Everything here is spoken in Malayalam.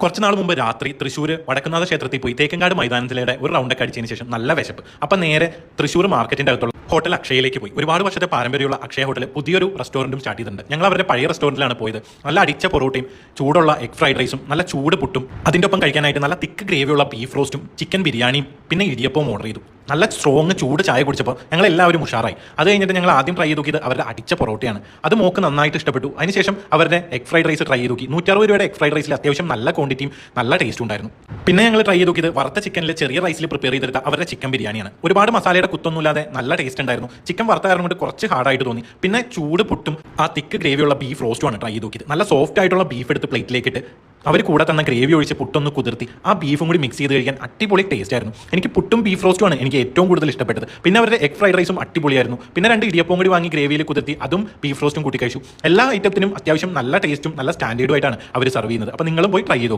കുറച്ച് നാൾ മുമ്പ് രാത്രി തൃശ്ശൂർ വടക്കുന്നാഥ ക്ഷേത്രത്തിൽ പോയി തേക്കങ്കാട് മൈതാനത്തിലൂടെ ഒരു റൗണ്ടൊക്കെ അടിച്ചതിന് ശേഷം നല്ല വിശപ്പ്. അപ്പം നേരെ തൃശ്ശൂർ മാർക്കറ്റിന്റെ അടുത്തുള്ള ഹോട്ടൽ അക്ഷയയിലേക്ക് പോയി. ഒരുപാട് വർഷത്തെ പാരമ്പര്യമുള്ള അക്ഷയ ഹോട്ടൽ പുതിയൊരു റെസ്റ്റോറൻറ്റും സ്റ്റാർട്ട് ചെയ്തിട്ടുണ്ട്. ഞങ്ങൾ അവരുടെ പഴയ റെസ്റ്റോറൻറ്റിലാണ് പോയത്. നല്ല അടിച്ച പൊറോട്ടയും ചൂടുള്ള എഗ് ഫ്രൈഡ് റൈസും നല്ല ചൂട് പുട്ടും അതിൻ്റെ ഒപ്പം കഴിക്കാനായിട്ട് നല്ല തിക്ക് ഗ്രേവിയുള്ള ബീഫ് റോസ്റ്റും ചിക്കൻ ബിരിയാണിയും പിന്നെ ഇടിയപ്പവും ഓർഡർ ചെയ്തു. നല്ല സ്ട്രോങ് ചൂട് ചായ കുടിച്ചപ്പോൾ ഞങ്ങൾ എല്ലാവരും ഉഷാറായി. അത് കഴിഞ്ഞിട്ട് ഞങ്ങൾ ആദ്യം ട്രൈ ചെയ്ത് നോക്കിയത് അവരുടെ അടിച്ച പൊറോട്ടയാണ്. അത് മോക്ക് നന്നായിട്ട് ഇഷ്ടപ്പെട്ടു. അതിനുശേഷം അവരുടെ എഗ് ഫ്രൈഡ് റൈസ് ട്രൈ ചെയ്ത് നോക്കി. 160 രൂപയുടെ എഗ് ഫ്രൈഡ് റൈസിൽ അത്യാവശ്യം നല്ല ക്വാണ്ടിറ്റിയും നല്ല ടേസ്റ്റ് ഉണ്ടായിരുന്നു. പിന്നെ ഞങ്ങൾ ട്രൈ ചെയ്ത് നോക്കിയത് വറുത്ത ചിക്കനിൽ ചെറിയ റൈസിൽ പ്രിപ്പയർ ചെയ്തെടുത്ത അവരുടെ ചിക്കൻ ബിരിയാണിയാണ്. ഒരുപാട് മസാലയുടെ കുത്തൊന്നുമില്ലാതെ നല്ല ടേസ്റ്റ് ഉണ്ടായിരുന്നു. ചിക്കൻ വറുത്ത കാരണം കൊണ്ട് കുറച്ച് ഹാർഡായിട്ട് തോന്നി. പിന്നെ ചൂട് പുട്ടും ആ തിക്ക് ഗ്രേവിയുള്ള ബീഫ് റോസ്റ്റുമാണ് ട്രൈ ചെയ്ത് നോക്കിയത്. നല്ല സോഫ്റ്റ് ആയിട്ടുള്ള ബീഫ് എടുത്ത് പ്ലേറ്റിലേക്കിട്ട് അവർ കൂടെ തന്ന ഗ്രേവി ഒഴിച്ച് പുട്ടൊന്ന് കുതിർത്തി ആ ബീഫും കൂടി മിക്സ് ചെയ്ത് കഴിക്കാൻ അടിപൊളി ടേസ്റ്റ് ആയിരുന്നു. എനിക്ക് പുട്ടും ബീഫ് റോസ്റ്റുമാണ് എനിക്ക് ഏറ്റവും കൂടുതൽ ഇഷ്ടപ്പെട്ടത്. പിന്നെ അവരുടെ എഗ് ഫ്രൈഡ് റൈസും അടിപൊളിയായിരുന്നു. പിന്നെ 2 ഇടിയപ്പവും കൂടി വാങ്ങി ഗ്രേവിയിൽ കുതിർത്തി അതും ബീഫ് റോസ്റ്റും കൂട്ടി കഴിച്ചു. എല്ലാ ഐറ്റത്തിനും അത്യാവശ്യം നല്ല ടേസ്റ്റും നല്ല സ്റ്റാൻഡേർഡും ആയിട്ടാണ് അവർ സർവ് ചെയ്യുന്നത്. അപ്പോൾ നിങ്ങളും പോയി ട്രൈ ചെയ്തു.